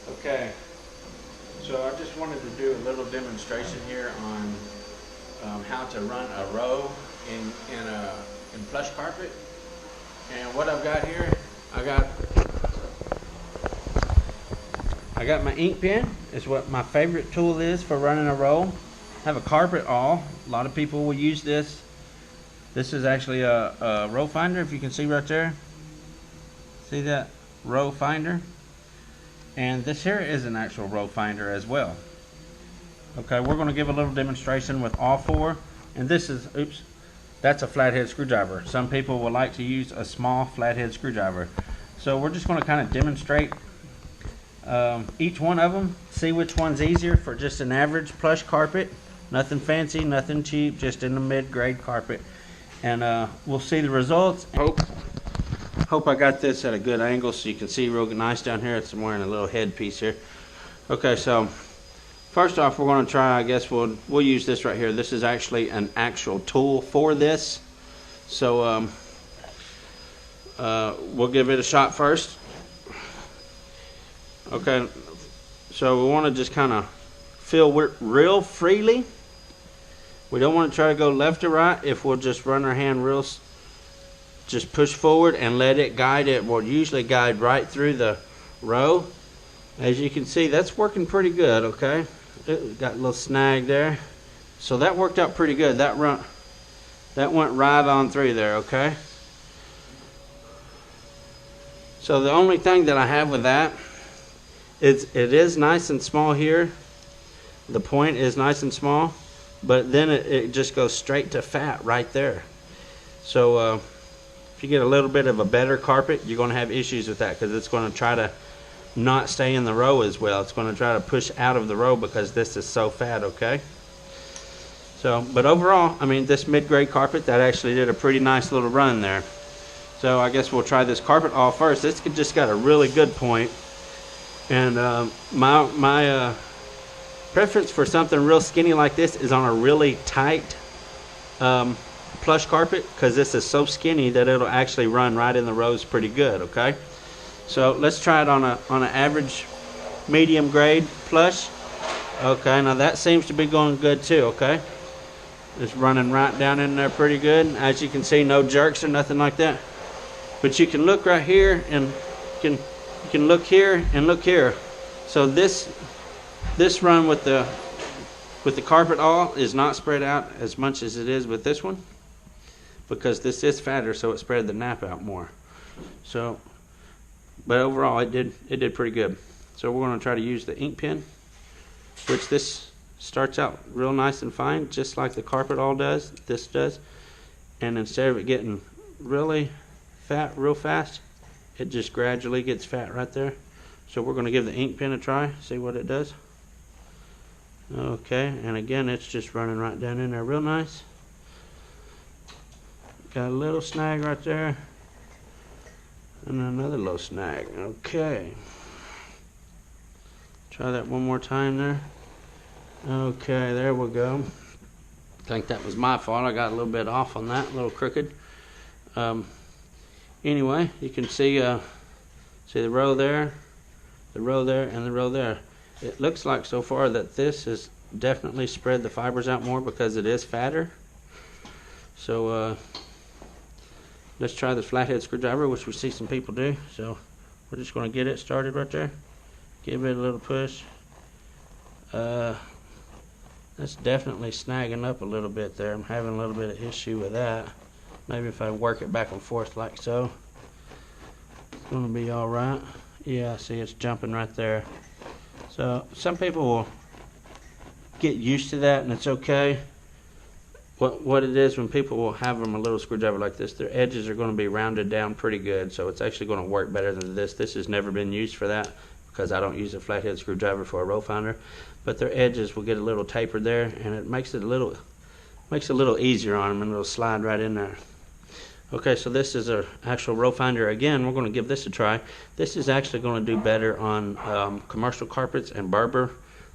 Okay, so I just wanted to do a little demonstration here on how to run a row in plush carpet. And what I've got here, I got I got my ink pen. It's what my favorite tool is for running a row. I have a carpet awl. A lot of people will use this. This is actually a row finder, if you can see right there. See that row finder? And this here is an actual row finder as well. Okay, we're going to give a little demonstration with all four. And this is, oops, that's a flathead screwdriver. Some people will like to use a small flathead screwdriver. So we're just going to kind of demonstrate each one of them, see which one's easier for just an average plush carpet. Nothing fancy, nothing cheap, just in the mid-grade carpet. And we'll see the results. Hope I got this at a good angle so you can see real nice down here. I'm wearing a little headpiece here. Okay, so first off, we're going to try, I guess we'll use this right here. This is actually an actual tool for this. So we'll give it a shot first. Okay, so we want to just kind of feel real freely. We don't want to try to go left or right. If we'll just run our hand just push forward and let it guide. It will usually guide right through the row. As you can see, that's working pretty good, okay? It got a little snag there. So that worked out pretty good. That went right on through there, okay? So the only thing that I have with that is it is nice and small here. The point is nice and small, but then it just goes straight to fat right there. So if you get a little bit of a better carpet, you're going to have issues with that because it's going to try to not stay in the row as well. It's going to try to push out of the row because this is so fat, okay? So, but overall, I mean, this mid-grade carpet, that actually did a pretty nice little run there. So I guess we'll try this carpet awl first. This just got a really good point. And my preference for something real skinny like this is on a really tight plush carpet, because this is so skinny that it'll actually run right in the rows pretty good, okay? So let's try it on an average medium grade plush. Okay, now that seems to be going good too, okay? It's running right down in there pretty good. As you can see, no jerks or nothing like that. But you can look right here and you can look here and look here. So this run with the carpet awl is not spread out as much as it is with this one, because this is fatter, so it spread the nap out more. So, but overall it did pretty good. So we're going to try to use the ink pen, which this starts out real nice and fine, just like the carpet awl does. This does, and instead of it getting really fat real fast, it just gradually gets fat right there. So we're going to give the ink pen a try, see what it does. Okay, and again, it's just running right down in there real nice. Got a little snag right there, and another little snag. Okay, try that one more time there. Okay, there we go. I think that was my fault. I got a little bit off on that, a little crooked. Anyway, you can see the row there, the row there, and the row there. It looks like so far that this has definitely spread the fibers out more because it is fatter. So let's try this flathead screwdriver, which we see some people do. So we're just going to get it started right there. Give it a little push. That's definitely snagging up a little bit there. I'm having a little bit of issue with that. Maybe if I work it back and forth like so, it's going to be all right. Yeah, see, it's jumping right there. So some people will get used to that, and it's okay. What it is, when people will have them a little screwdriver like this, their edges are going to be rounded down pretty good, so it's actually going to work better than this. This has never been used for that because I don't use a flathead screwdriver for a row finder, but their edges will get a little tapered there, and it makes it a little easier on them, and it'll slide right in there. Okay, so this is an actual row finder. Again, we're going to give this a try. This is actually going to do better on commercial carpets and Berber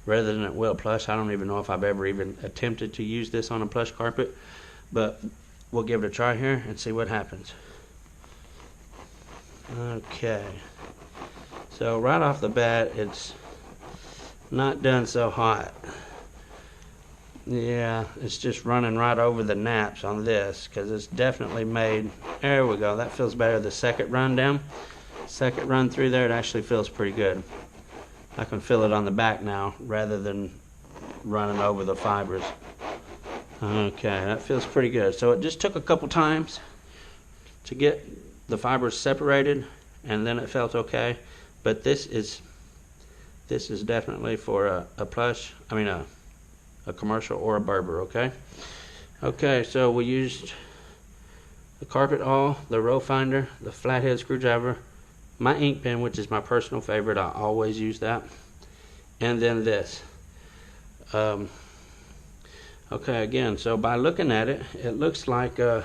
rather than at Well Plush. I don't even know if I've ever even attempted to use this on a plush carpet, but we'll give it a try here and see what happens. Okay, So right off the bat, it's not done so hot. Yeah, it's just running right over the naps on this because it's definitely made. There we go. That feels better. The second run down, second run through there, it actually feels pretty good. I can feel it on the back now rather than running over the fibers. Okay, that feels pretty good. So it just took a couple times to get the fibers separated, and then it felt okay. But this is definitely for a plush. I mean a commercial or a Berber. Okay, so we used the carpet awl, the row finder, the flathead screwdriver, my ink pen, which is my personal favorite. I always use that, and then this. Okay, again, so by looking at it, it looks like it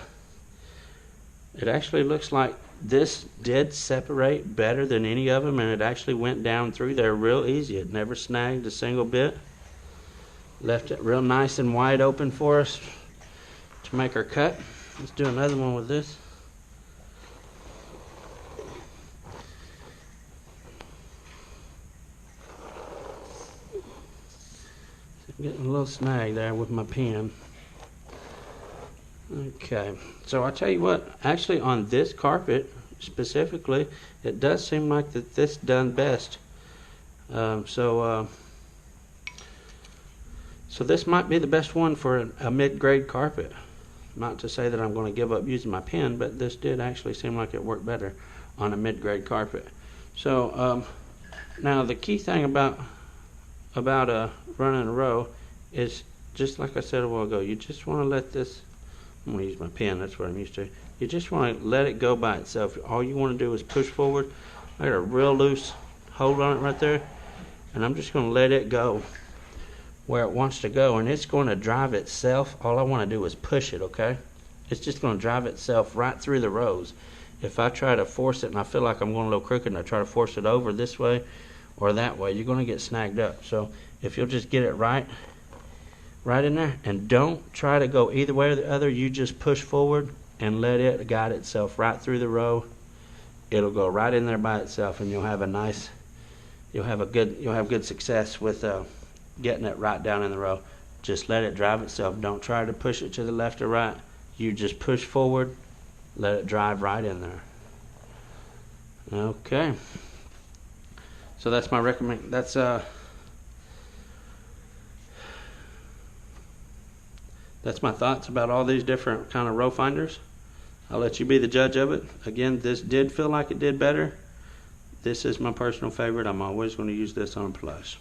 actually looks like this did separate better than any of them, and it actually went down through there real easy. It never snagged a single bit. Left it real nice and wide open for us to make our cut. Let's do another one with this. I'm getting a little snag there with my pen. Okay, so I tell you what, actually on this carpet specifically, it does seem like that this done best. So this might be the best one for a mid-grade carpet. Not to say that I'm going to give up using my pen, but this did actually seem like it worked better on a mid-grade carpet. So now the key thing about running a row is, just like I said a while ago, you just want to let this, I'm going to use my pen, that's what I'm used to. You just want to let it go by itself. All you want to do is push forward. I got a real loose hold on it right there, and I'm just going to let it go where it wants to go, and it's going to drive itself. All I want to do is push it, okay? It's just going to drive itself right through the rows. If I try to force it and I feel like I'm going a little crooked and I try to force it over this way or that way, you're going to get snagged up. So if you'll just get it right in there, and don't try to go either way or the other, you just push forward and let it guide itself right through the row. It'll go right in there by itself, and you'll have good success with getting it right down in the row. Just let it drive itself. Don't try to push it to the left or right. You just push forward, let it drive right in there. Okay, so that's my that's my thoughts about all these different kind of row finders. I'll let you be the judge of it. Again, this did feel like it did better. This is my personal favorite. I'm always going to use this on plush.